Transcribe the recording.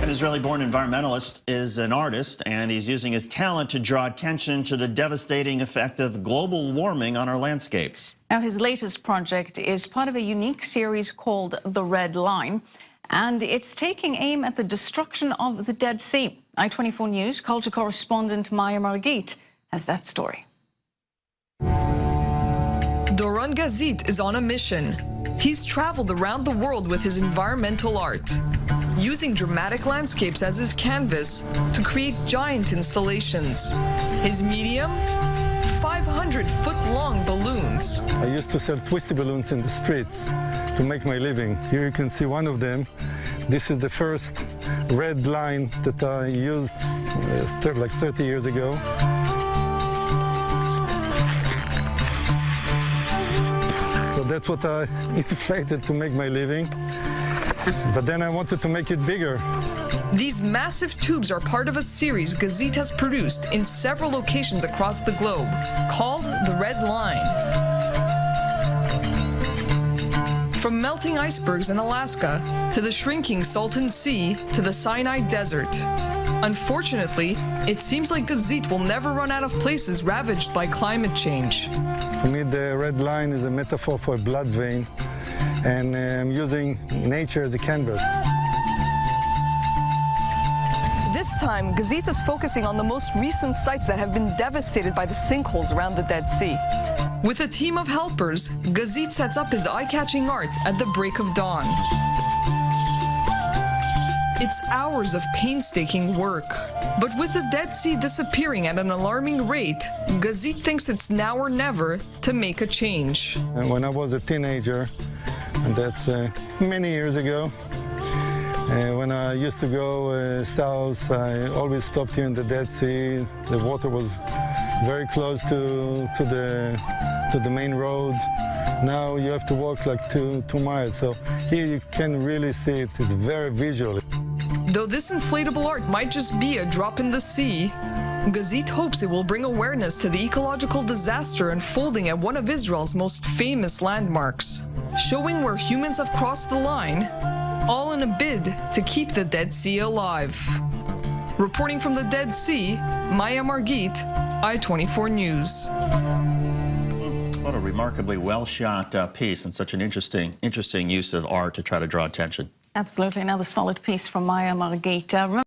An Israeli-born environmentalist is an artist, and he's using his talent to draw attention to the devastating effect of global warming on our landscapes. Now, his latest project is part of a unique series called The Red Line, and it's taking aim at the destruction of the Dead Sea. i24 News culture correspondent Maya Margit has that story. Doron Gazit is on a mission. He's traveled around the world with his environmental art, using dramatic landscapes as his canvas to create giant installations. His medium? 500-foot-long balloons. I used to sell twisty balloons in the streets to make my living. Here you can see one of them. This is the first red line that I used like 30 years ago. So that's what I inflated to make my living. But then I wanted to make it bigger. These massive tubes are part of a series Gazit has produced in several locations across the globe, called The Red Line. From melting icebergs in Alaska, to the shrinking Salton Sea, to the Sinai Desert. Unfortunately, it seems like Gazit will never run out of places ravaged by climate change. For me, the red line is a metaphor for a blood vein, and I'm using nature as a canvas. This time, Gazit is focusing on the most recent sites that have been devastated by the sinkholes around the Dead Sea. With a team of helpers, Gazit sets up his eye-catching art at the break of dawn. It's hours of painstaking work. But with the Dead Sea disappearing at an alarming rate, Gazit thinks it's now or never to make a change. And when I was a teenager, and that's many years ago, when I used to go south, I always stopped here in the Dead Sea. The water was very close to the main road. Now you have to walk like 2 miles. So here you can really see it. It's very visual. Though this inflatable art might just be a drop in the sea, Gazit hopes it will bring awareness to the ecological disaster unfolding at one of Israel's most famous landmarks, showing where humans have crossed the line, all in a bid to keep the Dead Sea alive. Reporting from the Dead Sea, Maya Margit, i24 News. What a remarkably well-shot piece, and such an interesting use of art to try to draw attention. Absolutely. Another solid piece from Maya Margit.